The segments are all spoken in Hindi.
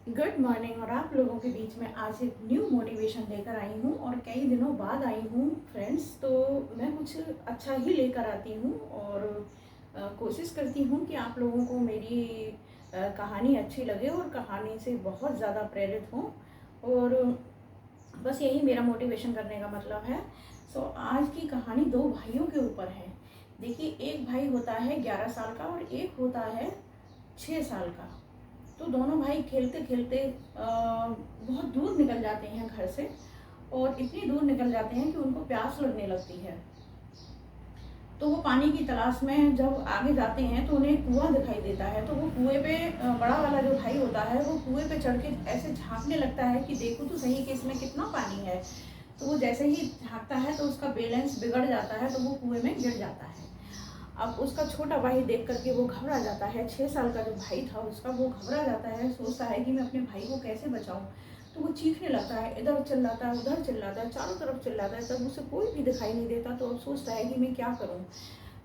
Good morning. और आप लोगों के बीच में आज एक न्यू मोटिवेशन लेकर आई हूँ और कई दिनों बाद आई हूँ फ्रेंड्स। तो मैं कुछ अच्छा ही लेकर आती हूँ और कोशिश करती हूँ कि आप लोगों को मेरी कहानी अच्छी लगे और कहानी से बहुत ज़्यादा प्रेरित हों। और बस यही मेरा मोटिवेशन करने का मतलब है। सो आज की कहानी दो भाइयों के ऊपर है। देखिए, एक भाई होता है 11 साल का और एक होता है 6 साल का। तो दोनों भाई खेलते खेलते बहुत दूर निकल जाते हैं घर से, और इतनी दूर निकल जाते हैं कि उनको प्यास लगने लगती है। तो वो पानी की तलाश में जब आगे जाते हैं तो उन्हें कुआं दिखाई देता है। तो वो कुएं पे बड़ा वाला जो भाई होता है वो कुएं पे चढ़ के ऐसे झांकने लगता है कि देखो तो सही कि इसमें कितना पानी है। तो वो जैसे ही झांकता है तो उसका बैलेंस बिगड़ जाता है, तो वो कुएं में गिर जाता है। अब उसका छोटा भाई देख करके वो घबरा जाता है। 6 साल का जो भाई था उसका, वो घबरा जाता है, सोचता है कि मैं अपने भाई को कैसे बचाऊं। तो वो चीखने लगता है, इधर चिल्लाता है उधर चिल्लाता है, चारों तरफ चिल्लाता है। तब उसे कोई भी दिखाई नहीं देता। तो अब सोचता है कि मैं क्या करूं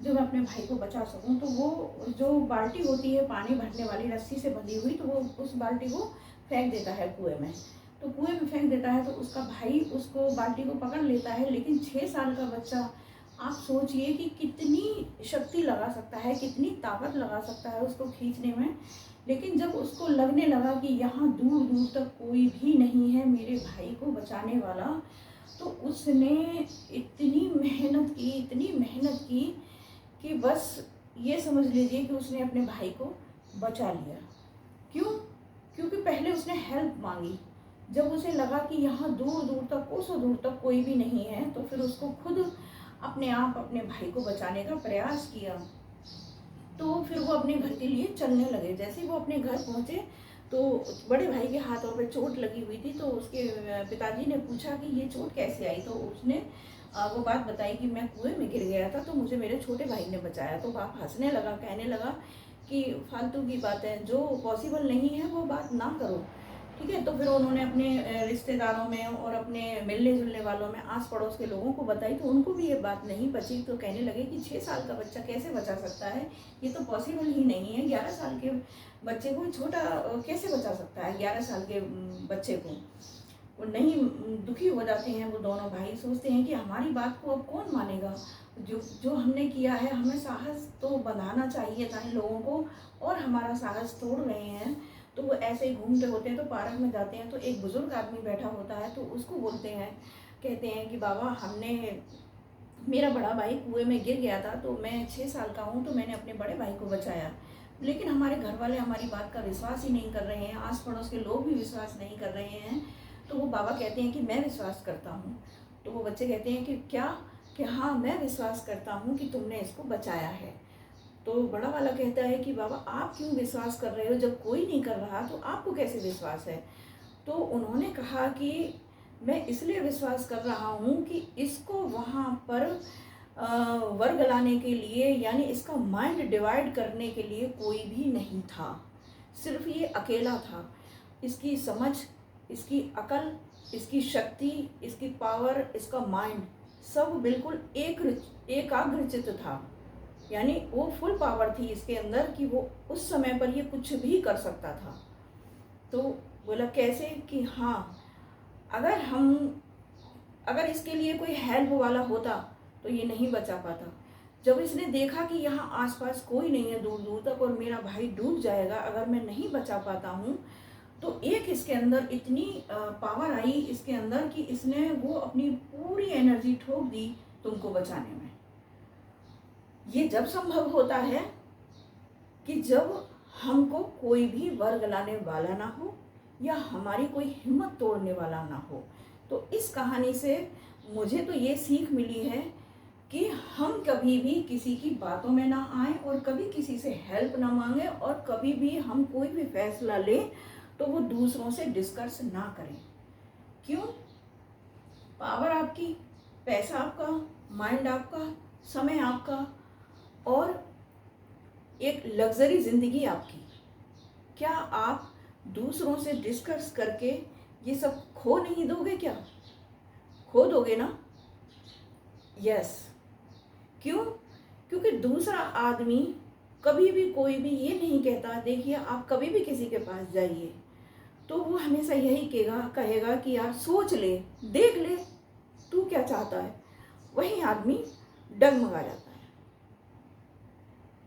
जो मैं अपने भाई को बचा सकूं। तो वो जो बाल्टी होती है पानी भरने वाली रस्सी से बंधी हुई, तो वो उस बाल्टी को फेंक देता है कुएं में। तो कुएं में फेंक देता है तो उसका भाई उसको बाल्टी को पकड़ लेता है। लेकिन 6 साल का बच्चा, आप सोचिए कि कितनी शक्ति लगा सकता है, कितनी ताकत लगा सकता है उसको खींचने में। लेकिन जब उसको लगने लगा कि यहाँ दूर दूर तक कोई भी नहीं है मेरे भाई को बचाने वाला, तो उसने इतनी मेहनत की, इतनी मेहनत की कि बस ये समझ लीजिए कि उसने अपने भाई को बचा लिया। क्यों? क्योंकि पहले उसने हेल्प मांगी। जब उसे लगा कि यहाँ दूर दूर तक, कोसों दूर तक कोई भी नहीं है, तो फिर उसको खुद अपने आप अपने भाई को बचाने का प्रयास किया। तो फिर वो अपने घर के लिए चलने लगे। जैसे ही वो अपने घर पहुँचे तो बड़े भाई के हाथों पे चोट लगी हुई थी। तो उसके पिताजी ने पूछा कि ये चोट कैसे आई। तो उसने वो बात बताई कि मैं कुएं में गिर गया था, तो मुझे मेरे छोटे भाई ने बचाया। तो बाप हंसने लगा, कहने लगा कि फालतू की बात है, जो पॉसिबल नहीं है वो बात ना करो। ठीक है। तो फिर उन्होंने अपने रिश्तेदारों में और अपने मिलने जुलने वालों में, आस पड़ोस के लोगों को बताई। तो उनको भी ये बात नहीं बची। तो कहने लगे कि 6 साल का बच्चा कैसे बचा सकता है, ये तो पॉसिबल ही नहीं है। 11 साल के बच्चे को छोटा कैसे बचा सकता है, 11 साल के बच्चे को। वो नहीं, दुखी हो जाते हैं वो दोनों भाई। सोचते हैं कि हमारी बात को अब कौन मानेगा, जो जो हमने किया है, हमें साहस तो बनाना चाहिए था इन लोगों को, और हमारा साहस तोड़ रहे हैं। तो वो ऐसे ही घूमते होते हैं। तो पार्क में जाते हैं तो एक बुजुर्ग आदमी बैठा होता है। तो उसको बोलते हैं, कहते हैं कि बाबा, हमने, मेरा बड़ा भाई कुएं में गिर गया था, तो मैं 6 साल का हूँ, तो मैंने अपने बड़े भाई को बचाया। लेकिन हमारे घर वाले हमारी बात का विश्वास ही नहीं कर रहे हैं, आस पड़ोस के लोग भी विश्वास नहीं कर रहे हैं। तो वो बाबा कहते हैं कि मैं विश्वास करता हूँ। तो वो बच्चे कहते हैं कि क्या? कि हाँ, मैं विश्वास करता हूँ कि तुमने इसको बचाया है। तो बड़ा वाला कहता है कि बाबा, आप क्यों विश्वास कर रहे हो, जब कोई नहीं कर रहा तो आपको कैसे विश्वास है? तो उन्होंने कहा कि मैं इसलिए विश्वास कर रहा हूँ कि इसको वहाँ पर वर्ग लाने के लिए, यानी इसका माइंड डिवाइड करने के लिए कोई भी नहीं था, सिर्फ ये अकेला था। इसकी समझ, इसकी अकल, इसकी शक्ति, इसकी पावर, इसका माइंड, सब बिल्कुल एकाग्रचित था। यानी वो फुल पावर थी इसके अंदर कि वो उस समय पर ये कुछ भी कर सकता था। तो बोला कैसे? कि हाँ, अगर हम, अगर इसके लिए कोई हेल्प वाला होता तो ये नहीं बचा पाता। जब इसने देखा कि यहाँ आसपास कोई नहीं है दूर दूर तक, और मेरा भाई डूब जाएगा अगर मैं नहीं बचा पाता हूँ, तो एक इसके अंदर इतनी पावर आई इसके अंदर कि इसने वो अपनी पूरी एनर्जी ठोक दी तुमको बचाने में। ये जब संभव होता है कि जब हमको कोई भी वर्ग लाने वाला ना हो, या हमारी कोई हिम्मत तोड़ने वाला ना हो। तो इस कहानी से मुझे तो ये सीख मिली है कि हम कभी भी किसी की बातों में ना आए, और कभी किसी से हेल्प ना मांगे, और कभी भी हम कोई भी फैसला लें तो वो दूसरों से डिस्कस ना करें। क्यों? पावर आपकी, पैसा आपका, माइंड आपका, समय आपका, और एक लग्जरी ज़िंदगी आपकी। क्या आप दूसरों से डिस्कस करके ये सब खो नहीं दोगे? क्या खो दोगे ना? यस। क्यों? क्योंकि दूसरा आदमी कभी भी, कोई भी ये नहीं कहता। देखिए, आप कभी भी किसी के पास जाइए, तो वो हमेशा यही कहेगा कि यार सोच ले, देख ले तू क्या चाहता है। वही आदमी डगमगा जाता है।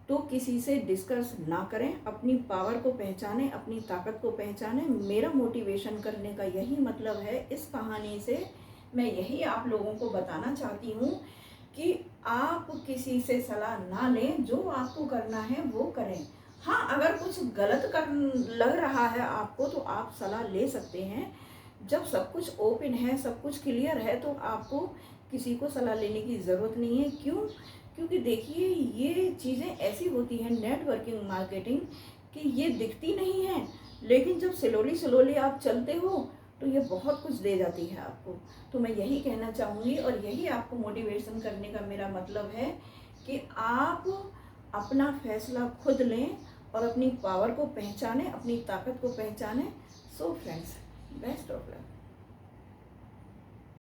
तो किसी से डिस्कस ना करें, अपनी पावर को पहचानें, अपनी ताकत को पहचानें। मेरा मोटिवेशन करने का यही मतलब है। इस कहानी से मैं यही आप लोगों को बताना चाहती हूँ कि आप किसी से सलाह ना लें, जो आपको करना है वो करें। हाँ, अगर कुछ गलत कर लग रहा है आपको तो आप सलाह ले सकते हैं। जब सब कुछ ओपन है, सब कुछ क्लियर है, तो आपको किसी को सलाह लेने की ज़रूरत नहीं है। क्यों? क्योंकि देखिए, ये चीज़ें ऐसी होती हैं नेटवर्किंग मार्केटिंग कि ये दिखती नहीं है, लेकिन जब स्लोली स्लोली आप चलते हो तो ये बहुत कुछ दे जाती है आपको। तो मैं यही कहना चाहूँगी और यही आपको मोटिवेशन करने का मेरा मतलब है कि आप अपना फैसला खुद लें और अपनी पावर को पहचानें, अपनी ताकत को पहचानें। So friends, best of luck.